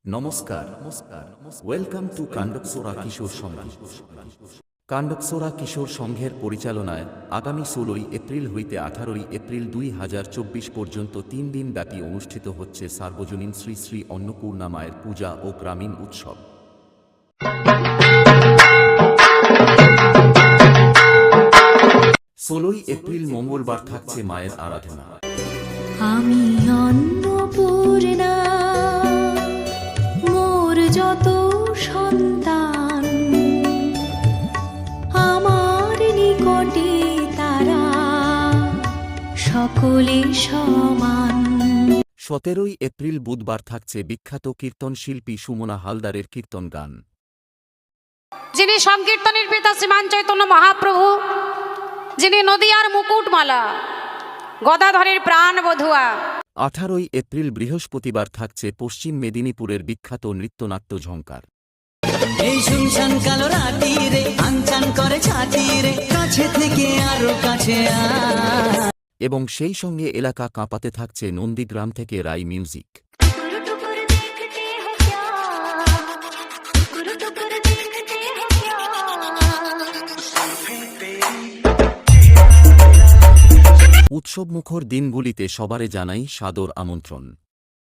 নমস্কার, welcome to কান্ডকসোরা কিশোর সংঘ। কান্ডকসোরা কিশোর সংঘের পরিচালনায় আগামী 16 এপ্রিল হইতে 18 এপ্রিল 2024 পর্যন্ত 3 দিন ব্যাপী অনুষ্ঠিত হচ্ছে সার্বজনীন শ্রী শ্রী অন্নপূর্ণা মায়ের পূজা ও গ্রামীণ উৎসব। 16 এপ্রিল মঙ্গলবার থাকছে মায়ের আরাধনা। আমি অন্নপূর্ণা, মোর যত সন্তান আমার নিকটে তারা সকলে সমান। 17 এপ্রিল বুধবার থাকছে বিখ্যাত কীর্তন শিল্পী সুমনা হালদারের কীর্তন গান। যিনি সংকীর্তনের পিতা শ্রীমান চৈতন্য মহাপ্রভু, যিনি নদিয়ার মুকুটমালা, গদাধরের প্রাণ বধুয়া। 18 এপ্রিল বৃহস্পতিবার থাকছে পশ্চিম মেদিনীপুরের বিখ্যাত নৃত্যনাট্য ঝঙ্কার। এই শুনশান কালো রাতি রে, আনচান করে ছাতি রে, কাছে থেকে আরো কাছে আয়। এবং সেই সঙ্গে এলাকা কাঁপাতে থাকছে নন্দীগ্রাম থেকে রাই মিউজিক। উৎসবমুখর দিনগুলিতে সবারে জানাই সাদর আমন্ত্রণ।